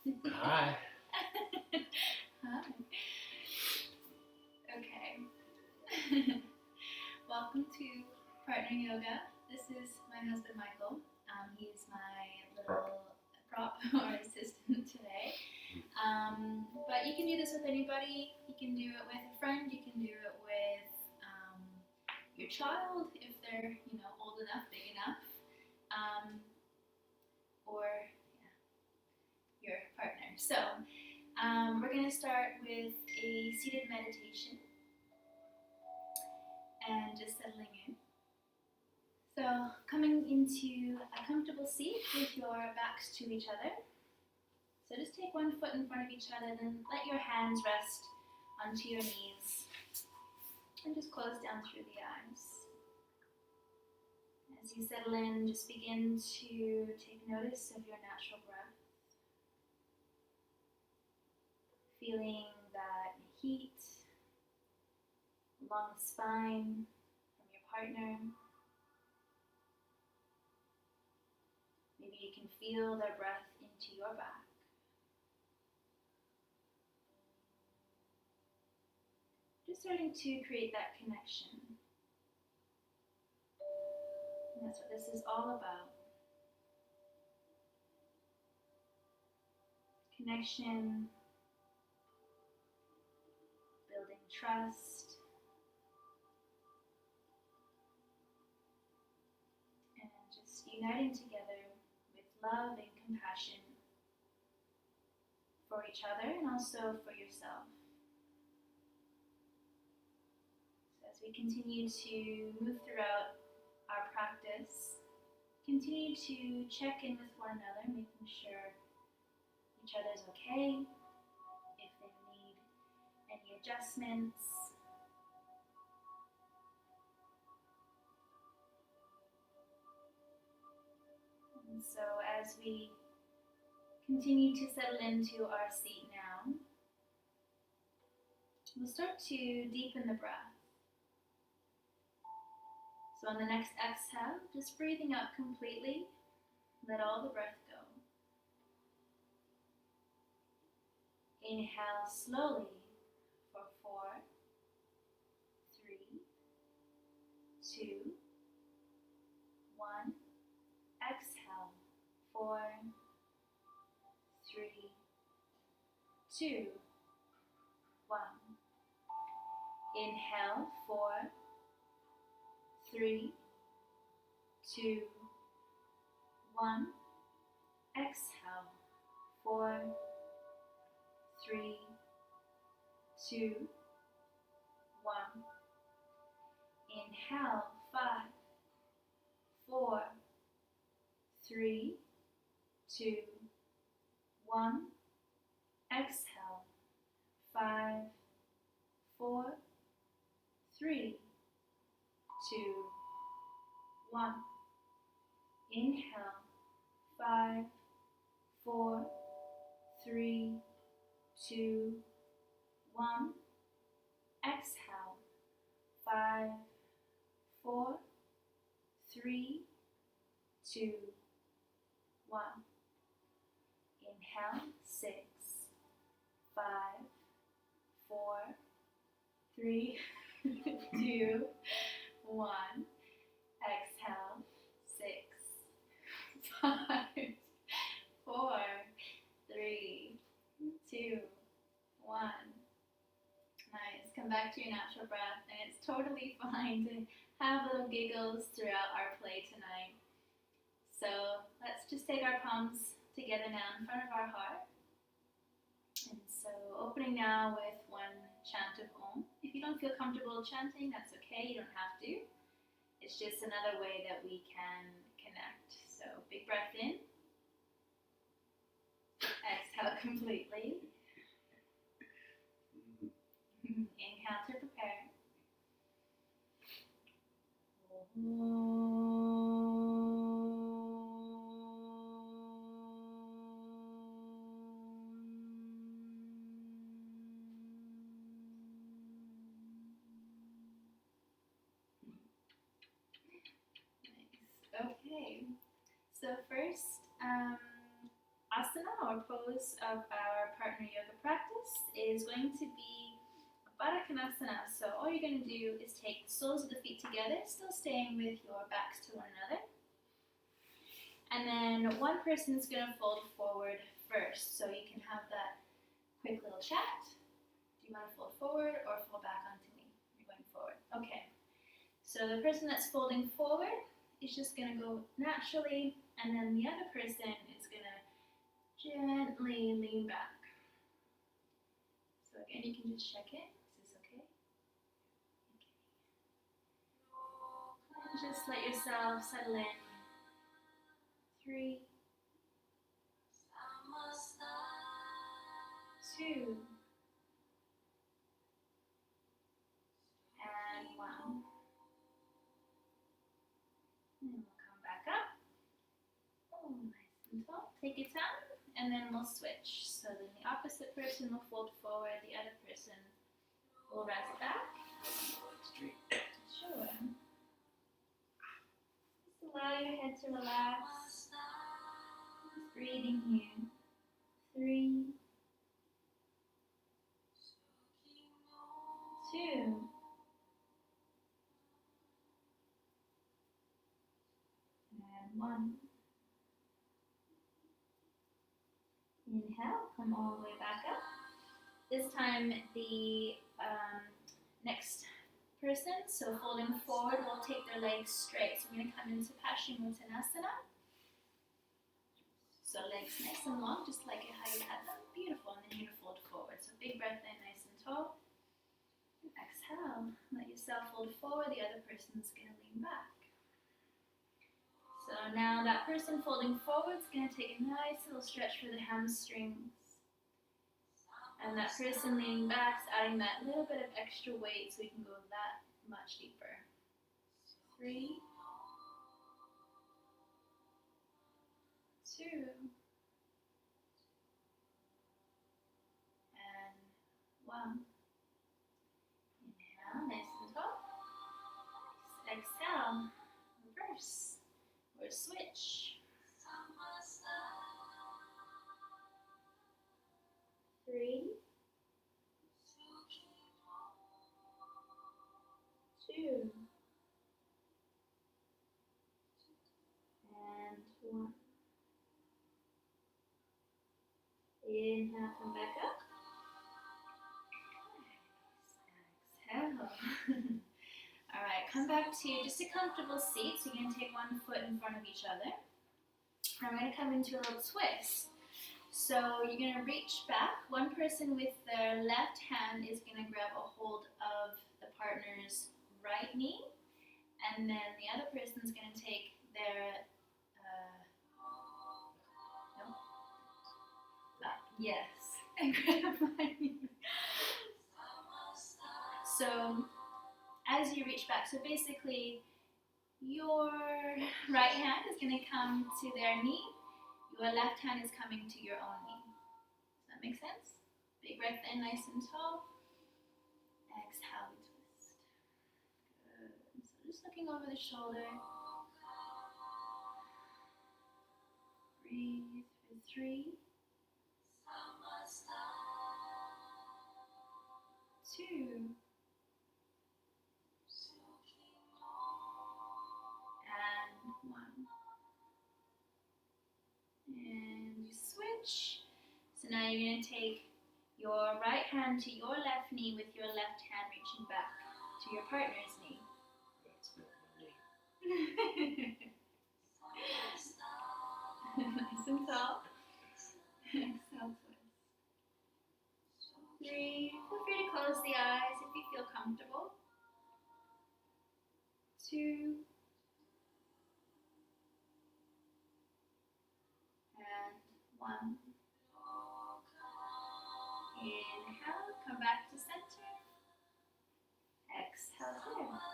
Hi. Hi. Okay. Welcome to Partner Yoga. This is my husband Michael. He's my little prop or assistant today. But you can do this with anybody. You can do it with a friend. You can do it with your child if they're old enough, big enough, or your partner. So we're going to start with a seated meditation and just settling in. So coming into a comfortable seat with your backs to each other. So just take one foot in front of each other, then let your hands rest onto your knees and just close down through the eyes. As you settle in, just begin to take notice of your natural breath. Feeling that heat along the spine from your partner. Maybe you can feel their breath into your back. Just starting to create that connection. And that's what this is all about. Connection, building trust, and just uniting together with love and compassion for each other and also for yourself. So as we continue to move throughout our practice, continue to check in with one another, making sure each other's okay, if they need any adjustments. And so as we continue to settle into our seat now, we'll start to deepen the breath. So on the next exhale, just breathing out completely, let all the breath go. Inhale slowly for 4, 3, 2, 1. Exhale, 4, 3, 2, 1. Inhale, 4, 3, 2, 1. Exhale, 4, 3, 2, 1. Inhale, 5, 4, 3, 2, 1. Exhale, 5, 4, 3, 2, 1. Inhale, 5, 4, 3, 2, 1. Exhale, 5, 4, 3, 2, 1. Inhale, 6, 5, 4, 3, 2, 1. Exhale, 6, 5, 4, 3, 2, 1. Nice. Come back to your natural breath, and it's totally fine to have little giggles throughout our play tonight. So let's just take our palms together now in front of our heart. And so opening now with one chant of Om. If you don't feel comfortable chanting, that's okay, you don't have to. It's just another way that we can connect. So big breath in. Exhale completely. Inhale to prepare. Nice. Okay. So first, asana or pose of our partner yoga practice is going to be Baddha Konasana. So all you're going to do is take the soles of the feet together, still staying with your backs to one another. And then one person is going to fold forward first, so you can have that quick little chat. Do you want to fold forward or fold back onto me? You're going forward. Okay. So the person that's folding forward is just going to go naturally, and then the other person is going to gently lean back. So again, you can just check it. Is this okay? Okay. And just let yourself settle in. 3, 2, and 1. And we'll come back up. Oh, nice and tall. Take your time, and then we'll switch. So then the opposite person will fold forward, the other person will rest back. Sure. Just allow your head to relax. Just breathing here. 3, 2, and 1. Inhale, come all the way back up. This time the next person, so folding forward, will take their legs straight. So we're going to come into Paschimottanasana. So legs nice and long, just like how you had them. Beautiful. And then you're going to fold forward. So big breath in, nice and tall. And exhale. Let yourself fold forward. The other person's going to lean back. So now that person folding forward is going to take a nice little stretch for the hamstrings. And that person leaning back is adding that little bit of extra weight so we can go that much deeper. 3, 2, and 1. Inhale, nice and tall. Exhale, reverse or switch. 3, 2, and 1. Inhale, come back up. Exhale. Alright, come back to just a comfortable seat. So you're going to take one foot in front of each other. And we're going to come into a little twist. So you're going to reach back. One person with their left hand is going to grab a hold of the partner's right knee. And then the other person's going to take their, yes, and grab my knee. So as you reach back, so basically your right hand is going to come to their knee. Your left hand is coming to your own knee. Does that make sense? Big breath in, nice and tall. Exhale, we twist. Good. So just looking over the shoulder. Breathe for 3, 2, and 1. And we switch. So now you're going to take your right hand to your left knee with your left hand reaching back to your partner's knee. That's not my knee. Nice and tall. Exhale, twist. 3, feel free to close the eyes if you feel comfortable. 2, and 1. Inhale, come back to center. Exhale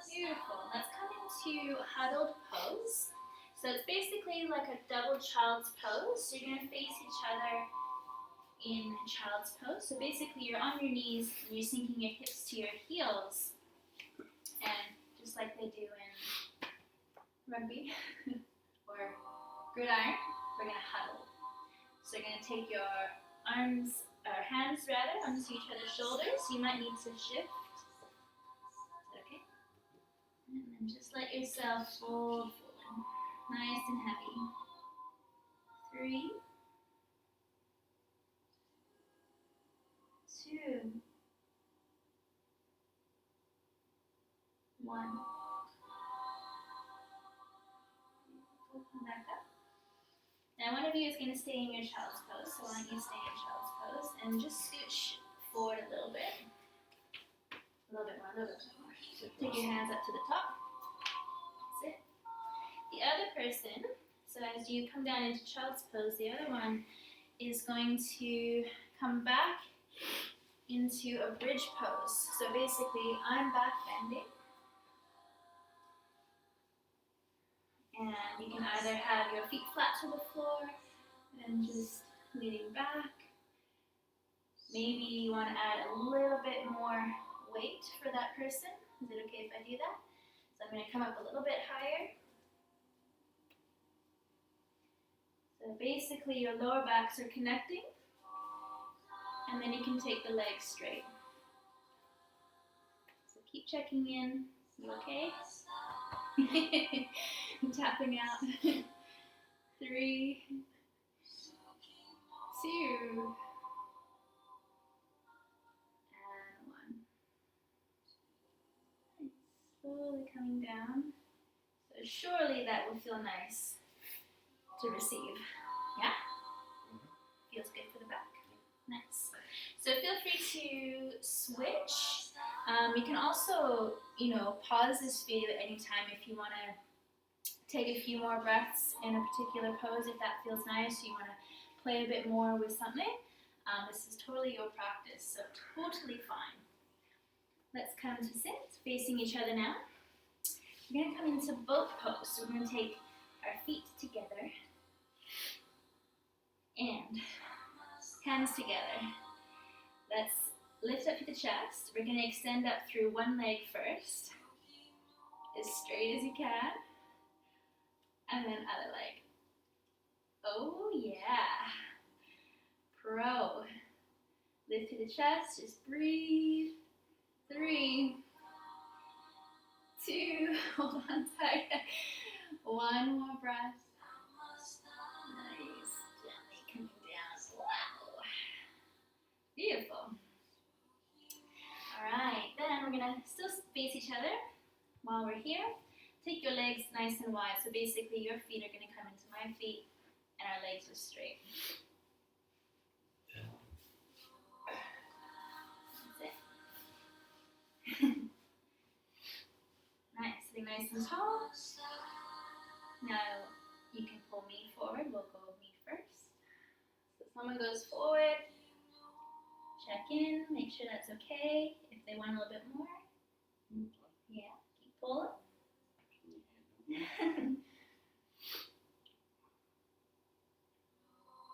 here. Beautiful. Let's come into huddled pose. So it's basically like a double child's pose. So you're going to face each other in child's pose. So basically you're on your knees and you're sinking your hips to your heels. And just like they do in rugby or gridiron, we're going to huddle. So you're going to take your arms, or hands rather, onto each other's shoulders. You might need to shift. Is that okay? And then just let yourself fold forward. Nice and heavy. 3, 2, 1. Come back up. Now one of you is going to stay in your child's pose, so why don't you stay in child's pose and just scooch forward a little bit. A little bit more, a little bit more. So take your hands up to the top. That's it. The other person, so as you come down into child's pose, the other one is going to come back into a bridge pose. So basically, I'm back bending. And you can either have your feet flat to the floor and just leaning back. Maybe you want to add a little bit more weight for that person. Is it okay if I do that? So I'm going to come up a little bit higher. So basically your lower backs are connecting. And then you can take the legs straight. So keep checking in. You okay? I'm tapping out. 3, 2, and 1. And slowly coming down. So surely that will feel nice to receive. Yeah? Feels good for the back. Nice. So feel free to switch. You can also, pause this video at any time if you want to take a few more breaths in a particular pose if that feels nice. You want to play a bit more with something. This is totally your practice, so totally fine. Let's come to sit, facing each other now. We're going to come into boat pose. So we're going to take our feet together and hands together. Let's lift up to the chest. We're going to extend up through one leg first, as straight as you can, and then other leg. Oh yeah. Pro. Lift to the chest, just breathe. 3, 2, hold on tight. 1 more breath. Nice, gently coming down. Wow. Beautiful. Alright, then we're going to still face each other while we're here. Take your legs nice and wide. So basically your feet are going to come into my feet and our legs are straight. That's it. Nice, sitting nice and tall. Now you can pull me forward. We'll go me first. So someone goes forward. Check in, make sure that's okay. If they want a little bit more, yeah, keep pulling.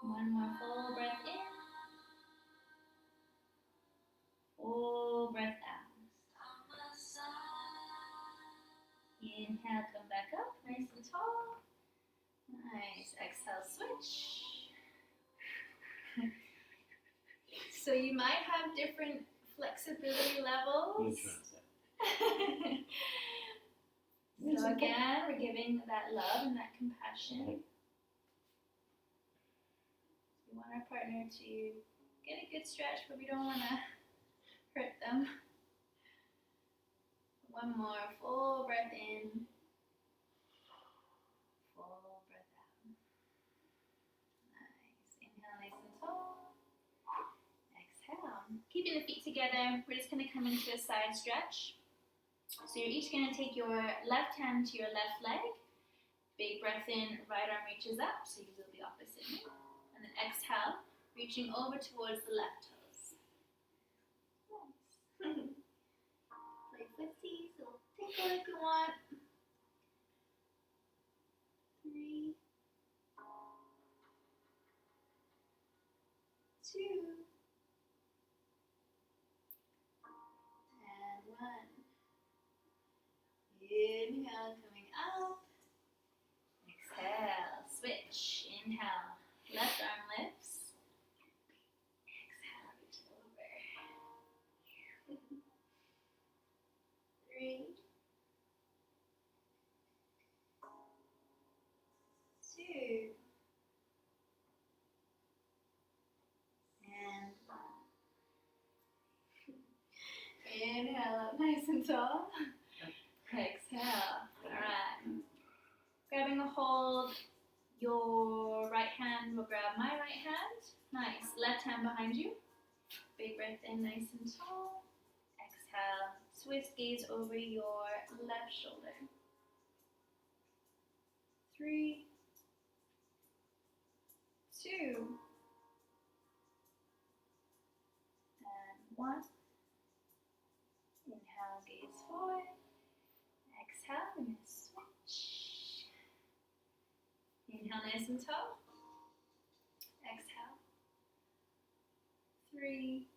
One more full breath in. Full breath out. Inhale, come back up, nice and tall. Nice, exhale, switch. So you might have different flexibility levels. So again, we're giving that love and that compassion. We want our partner to get a good stretch, but we don't want to hurt them. One more full breath in. Full breath out. Nice. Inhale nice and tall. Exhale. Keeping the feet together, we're just going to come into a side stretch. So you're each going to take your left hand to your left leg. Big breath in, right arm reaches up, so you do the opposite. And then exhale, reaching over towards the left toes. Nice. Play footsies, a little tickle if you want. 3, 2, and 1. Inhale, coming up. Exhale, switch. Inhale, left arm lifts. and tall. Exhale. Alright. Grabbing a hold, your right hand will grab my right hand. Nice. Left hand behind you. Big breath in, nice and tall. Exhale. Swift gaze over your left shoulder. 3, 2, and 1. Inhale, gaze forward. Exhale, we're going to switch. Inhale, nice and tall. Exhale. 3,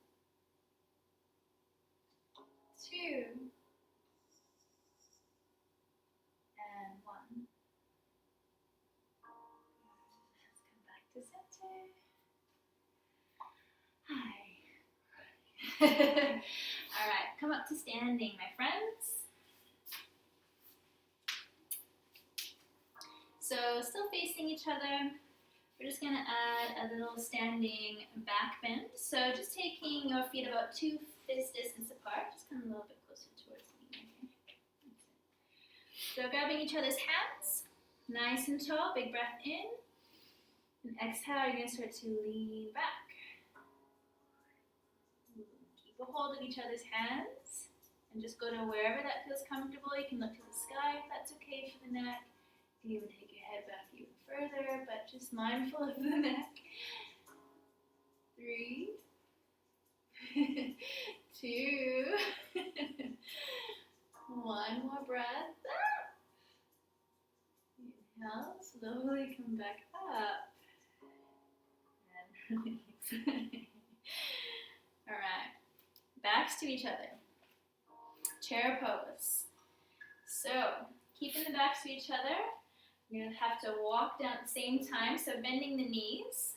2, and 1. Let's come back to center. Hi. All right, come up to standing, my friends. So still facing each other. We're just going to add a little standing back bend. So just taking your feet about 2 fist distance apart. Just come a little bit closer towards me. Okay. So grabbing each other's hands, nice and tall. Big breath in. And exhale, you're going to start to lean back. Keep a hold of each other's hands. And just go to wherever that feels comfortable. You can look to the sky if that's okay for the neck. You can even take your head back even further, but just mindful of the neck. 3, 2, 1 more breath. Inhale, slowly come back up. And release. Alright, backs to each other. Chair pose. So, keeping the backs to each other. You're going to have to walk down at the same time, so bending the knees.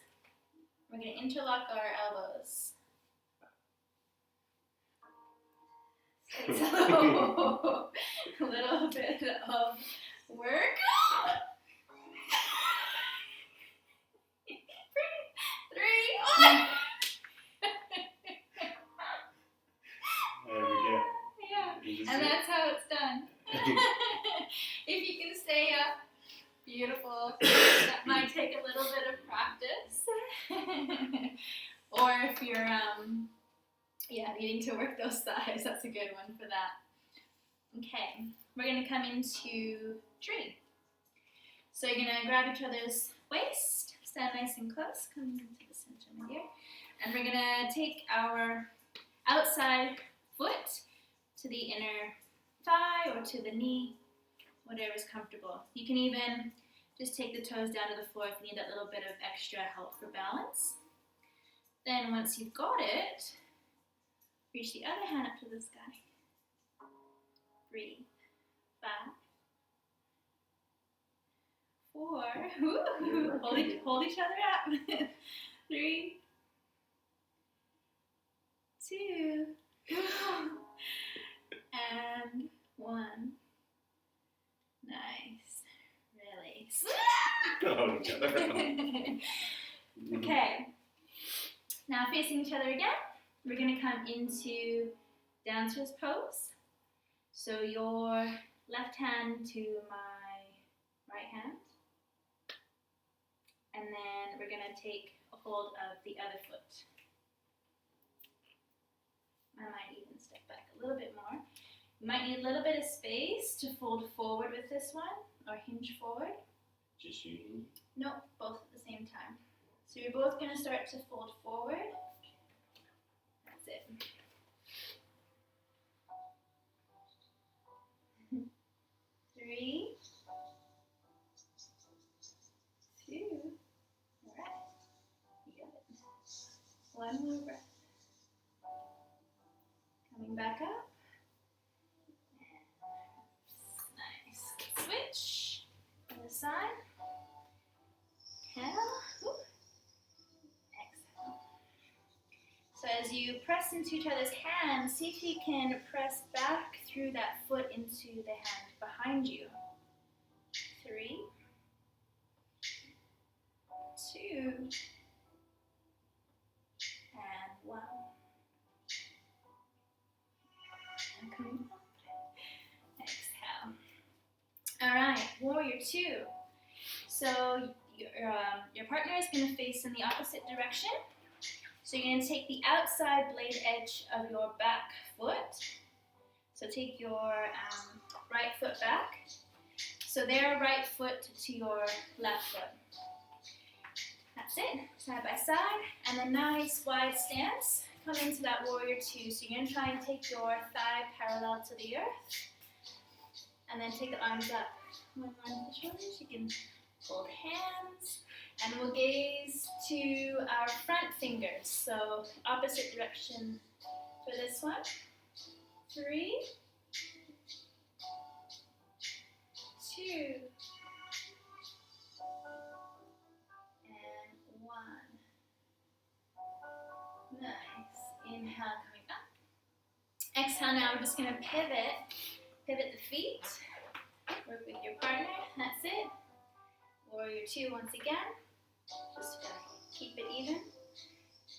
We're going to interlock our elbows. So it's a little bit of work. 3, There we go. Yeah, and that's how it's done. If you can stay up, beautiful. That might take a little bit of practice. Or if you're needing to work those thighs, that's a good one for that. Okay, we're going to come into tree. So you're going to grab each other's waist, stand nice and close, come into the center here. And we're going to take our outside foot to the inner thigh or to the knee, whatever's comfortable. You can even just take the toes down to the floor if you need that little bit of extra help for balance. Then once you've got it, reach the other hand up to the sky. Breathe. 5, 4. Woo. Hold each other up. 3, 2, and 1. Nice. Release. Oh, Okay. Now facing each other again, we're going to come into dancer's pose. So your left hand to my right hand. And then we're going to take a hold of the other foot. I might even step back a little bit more. You might need a little bit of space to fold forward with this one, or hinge forward. Just you. Nope, both at the same time. So you're both going to start to fold forward. That's it. 3, 2, all right, you got it. 1 more breath. Coming back up. Nice. Switch. Other side. Inhale. Exhale. So as you press into each other's hands, see if you can press back through that foot into the hand behind you. 3, 2, and 1. And coming up. warrior two. So your partner is going to face in the opposite direction. So you're going to take the outside blade edge of your back foot. So take your right foot back. So their right foot to your left foot. That's it, side by side. And then nice wide stance. Come into that warrior two. So you're going to try and take your thigh parallel to the earth. And then take the arms up. One line of the shoulders. You can hold hands. And we'll gaze to our front fingers. So opposite direction for this one. 3, 2, and 1. Nice. Inhale, coming up. Exhale, now we're just going to pivot the feet. Work with your partner. That's it. Warrior two once again. Just keep it even.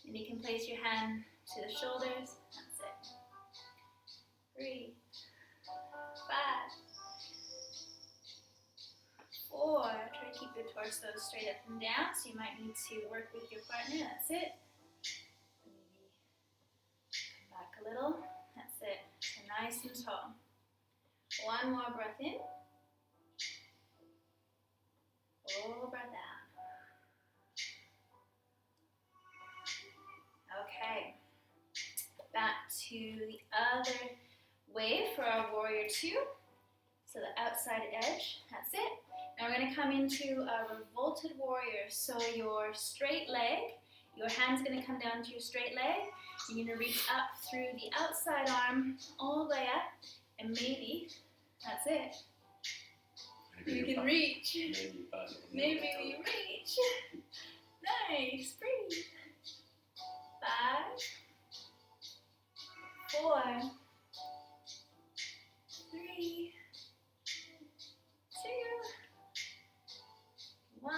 And you can place your hand to the shoulders. That's it. 3, 5, 4. Try to keep your torso straight up and down. So you might need to work with your partner. That's it. Maybe come back a little. That's it. So nice and tall. One more breath in. Full breath out. Okay. Back to the other way for our warrior two. So the outside edge, that's it. Now we're going to come into a revolted warrior. So your straight leg, your hand's going to come down to your straight leg. You're going to reach up through the outside arm all the way up. And maybe, that's it. You can reach. Maybe we reach. Nice. Breathe. 5, 4, 3, 2, 1.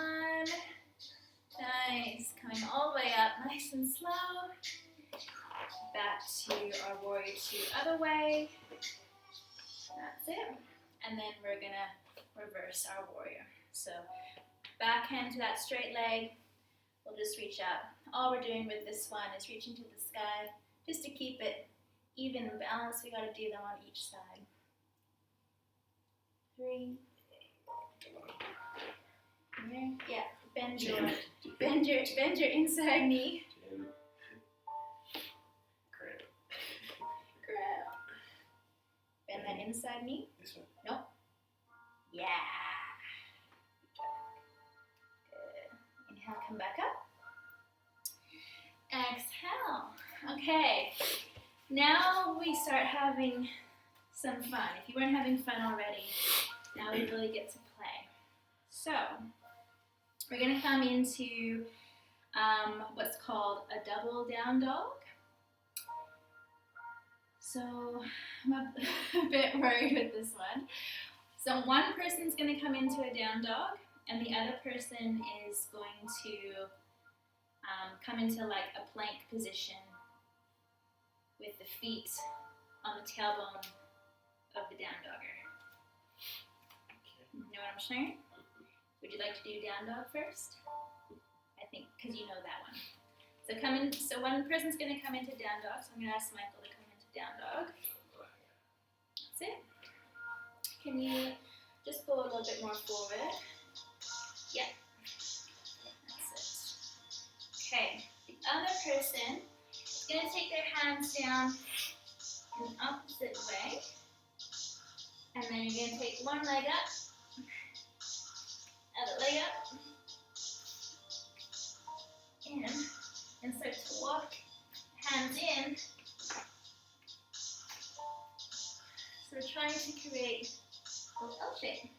Nice. Coming all the way up, nice and slow. Back to our warrior two other way. That's it. And then we're going to reverse our warrior. So back hand to that straight leg. We'll just reach out. All we're doing with this one is reaching to the sky just to keep it even and balanced. We got to do them on each side. 3. Yeah, bend your inside knee. Grab. Bend that inside knee. This one. Nope. Yeah. Good. Inhale, come back up. Exhale. Okay. Now we start having some fun. If you weren't having fun already, now we really get to play. So, we're going to come into what's called a double down dog. So, I'm a bit worried with this one. So, one person's going to come into a down dog, and the other person is going to come into like a plank position with the feet on the tailbone of the down dogger. You know what I'm saying? Would you like to do down dog first? I think, because you know that one. So so one person's going to come into down dog, so I'm going to ask Michael to come into down dog. That's it. Can you just go a little bit more forward? Yeah. That's it. Okay. The other person is going to take their hands down in the opposite way. And then you're going to take one leg up, other leg up, in, and start to walk hands in. So we're trying to create a little L shape.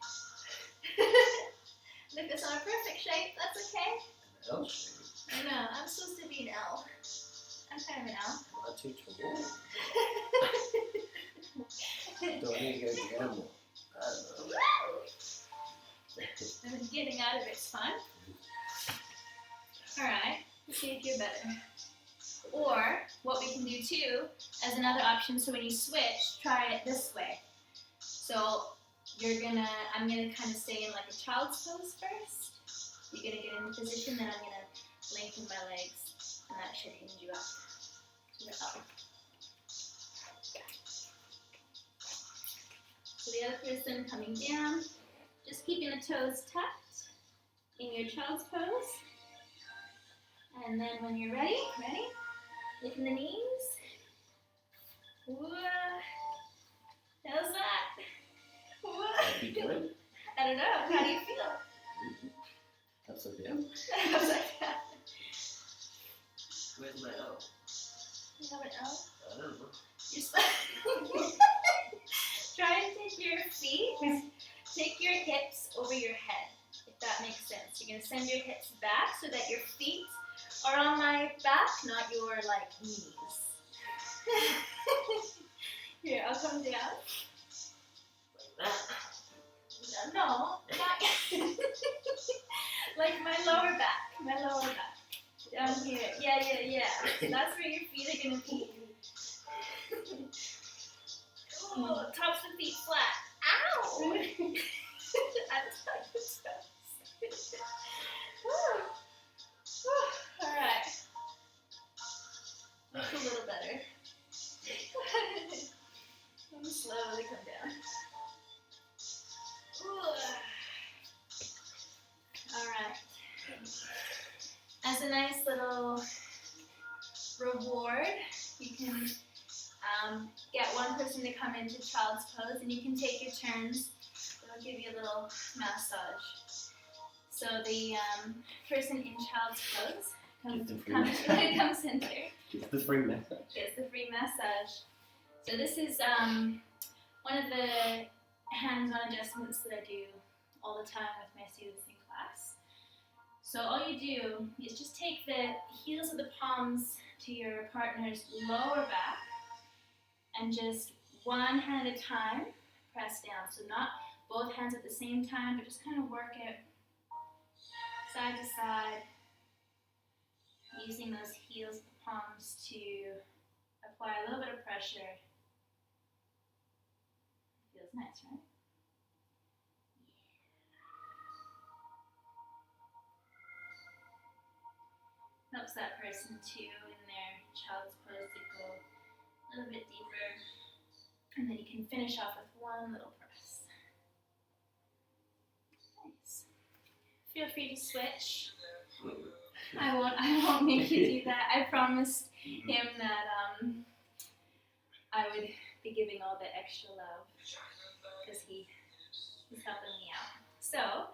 Look, it's not a perfect shape, that's okay. An L shape? I know, I'm supposed to be an L. I'm kind of an L. Not too tall. Don't need to go gamble. I don't know. And getting out of it's fun. Alright, let's see if you're better. Or, what we can do too, as another option, so when you switch, try it this way. So, I'm gonna kind of stay in like a child's pose first. You're gonna get into position, then I'm gonna lengthen my legs, and that should hinge you up. So the other person coming down, just keeping the toes tucked in your child's pose. And then when you're ready, lifting the knees. Whoa. How's that? Whoa. That'd be good. I don't know. How do you feel? That's okay. How's that? Where's my L? You have an L? I don't know. Try and take your hips over your head, if that makes sense. You're gonna send your hips back so that your feet are on my back, not your like knees. Here, I'll come down. Like that. No, not like my lower back. Down here. Yeah. That's where your feet are gonna be. Oh, tops of feet flat. Ow! Alright. That's a little better. Let me slowly come down. Alright. As a nice little reward, you can get one person to come into child's pose, and you can take your turns. It'll give you a little massage. So the person in child's pose comes center. It's the free massage. Gets the free massage. So this is one of the hands-on adjustments that I do all the time with my students in class. So all you do is just take the heels of the palms to your partner's lower back, and just one hand at a time, press down. So not both hands at the same time, but just kind of work it side to side, using those heels of the palms to apply a little bit of pressure. Feels nice, right? Helps that person too in their child's pose to go a little bit deeper, and then you can finish off with one little press. Nice. Feel free to switch. I won't make you do that. I promised him that I would be giving all the extra love because he's helping me out. So,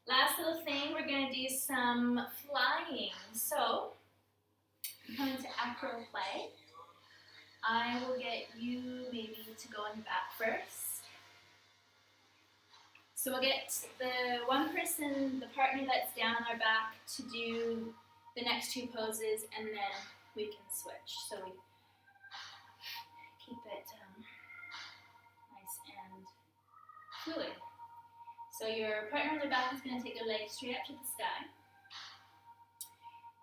last little thing, we're gonna do some flying. So, come into acro play. I will get you maybe to go in the back first. So we'll get the one person, the partner that's down on our back, to do the next two poses, and then we can switch. So we keep it nice and fluid. So your partner on their back is going to take their legs straight up to the sky.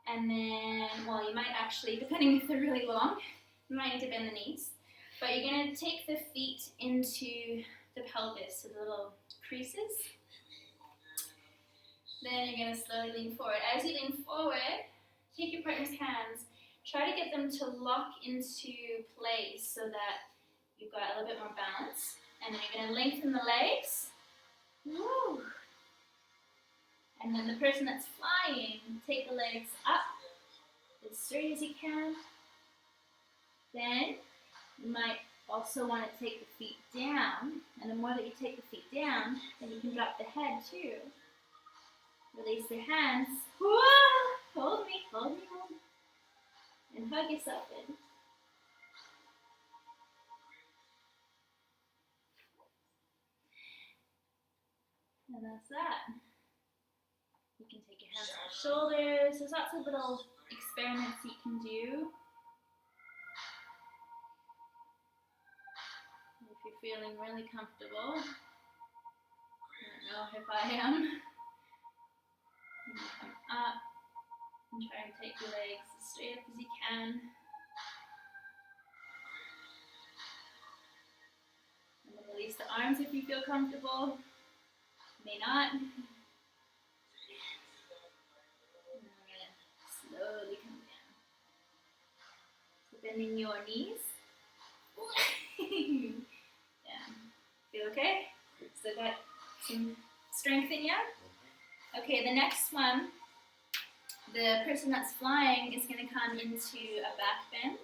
And then, well, you might actually, depending if they're really long, you might need to bend the knees. But you're going to take the feet into the pelvis, so the little creases. Then you're going to slowly lean forward. As you lean forward, take your partner's hands, try to get them to lock into place so that you've got a little bit more balance. And then you're going to lengthen the legs. Woo! And then the person that's flying, take the legs up as straight as you can. Then you might also want to take the feet down, and the more that you take the feet down, then you can drop the head too. Release the hands. Whoa! Hold me, hold me, hold me. And hug yourself in. And that's that. You can take your hands on the shoulders. There's lots of little experiments you can do. If you're feeling really comfortable, I don't know if I am, you can come up and try and take your legs as straight up as you can. And then release Release the arms if you feel comfortable. May not. And we're gonna slowly come down. So bending your knees. Yeah. Feel okay? Still got some strength in you? Okay, the next one, the person that's flying is going to come into a back bend.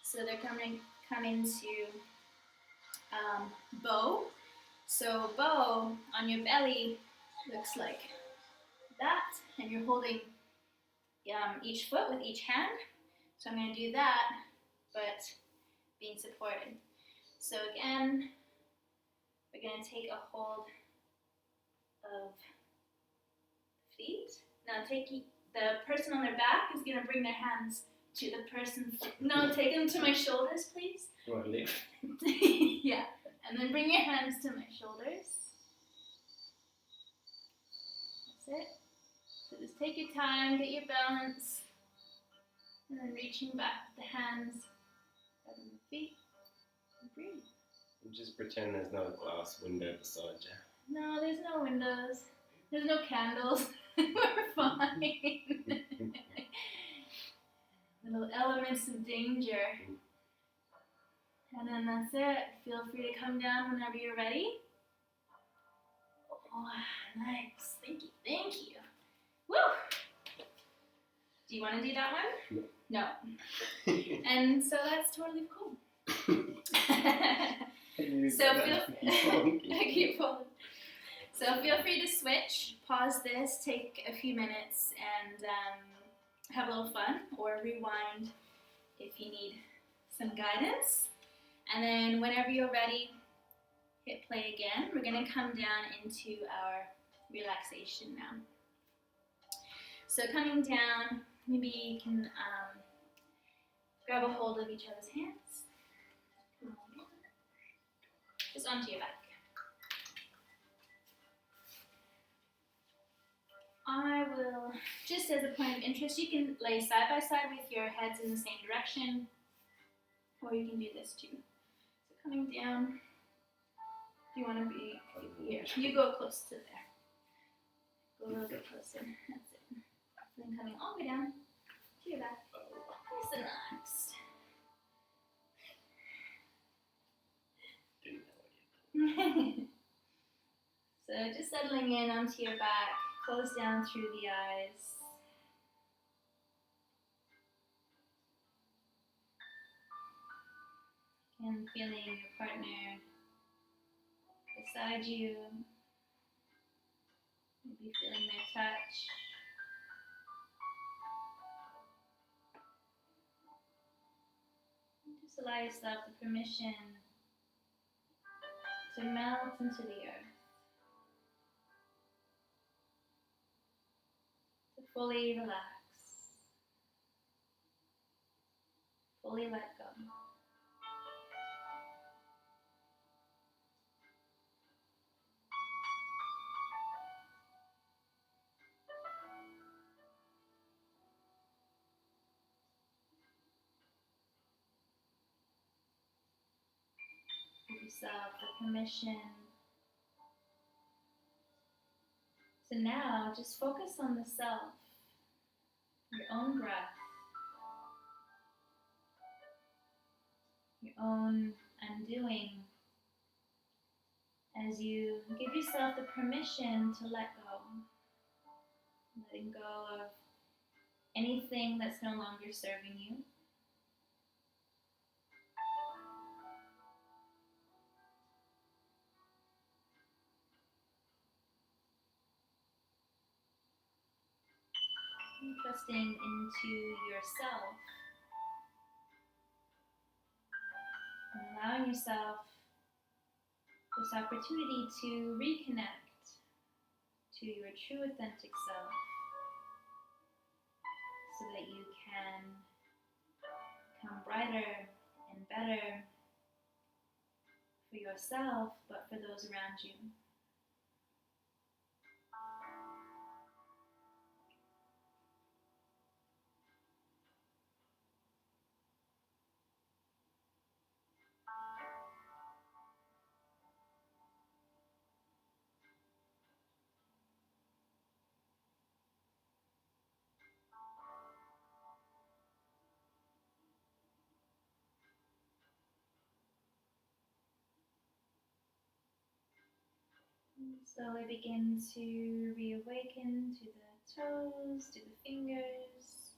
So they're going to come into bow. So bow on your belly looks like that, and you're holding each foot with each hand. So I'm going to do that, but being supported. So again, we're going to take a hold of feet. Now take the person on their back is going to bring their hands to the person. No, take them to my shoulders, please. Right, lift. Yeah, and then bring your hands to my shoulders. That's it. So just take your time, get your balance, and then reaching back with the hands, grabbing the feet, and breathe. And just pretend there's no glass window beside you. No, there's no windows. There's no candles. We're fine. Little elements of danger. And then that's it. Feel free to come down whenever you're ready. Oh, nice. Thank you. Thank you. Woo! Do you want to do that one? No. And so that's totally cool. So keep pulling. So feel free to switch, pause this, take a few minutes, and have a little fun, or rewind if you need some guidance. And then whenever you're ready, hit play again. We're going to come down into our relaxation now. So coming down, maybe you can grab a hold of each other's hands. Just onto your back. I will, just as a point of interest, you can lay side by side with your heads in the same direction, or you can do this too. So coming down, you want to be here. You go close to there. Go a little bit closer. That's it. And then coming all the way down to your back. Nice and relaxed. So just settling in onto your back, close down through the eyes. And feeling your partner beside you. Maybe feeling their touch. And just allow yourself the permission to melt into the earth. To fully relax. Fully let go. Give yourself the permission to now just focus on the self, your own breath, your own undoing, as you give yourself the permission to let go, letting go of anything that's no longer serving you. Trusting into yourself and allowing yourself this opportunity to reconnect to your true authentic self so that you can become brighter and better for yourself, but for those around you. Slowly begin to reawaken to the toes, to the fingers.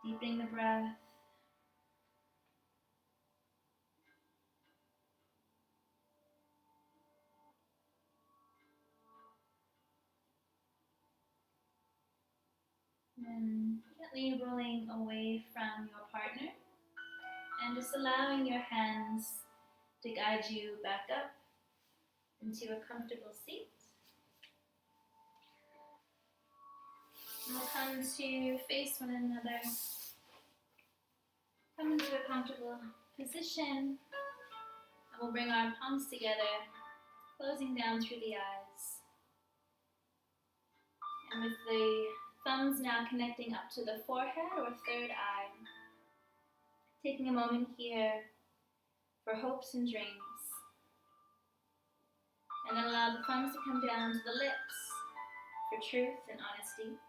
Deepening the breath. And gently rolling away from your partner and just allowing your hands to guide you back up into a comfortable seat. And we'll come to face one another. Come into a comfortable position. And we'll bring our palms together, closing down through the eyes. And with the thumbs now connecting up to the forehead or third eye. Taking a moment here for hopes and dreams. And then allow the thumbs to come down to the lips for truth and honesty.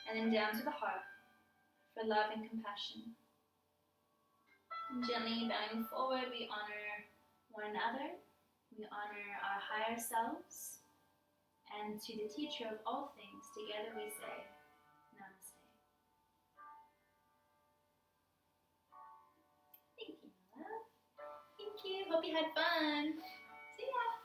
And then down to the heart for love and compassion. And gently bowing forward, we honor one another. We honor our higher selves. And to the teacher of all things, together we say, Namaste. Thank you, my love. Thank you. Hope you had fun. See ya.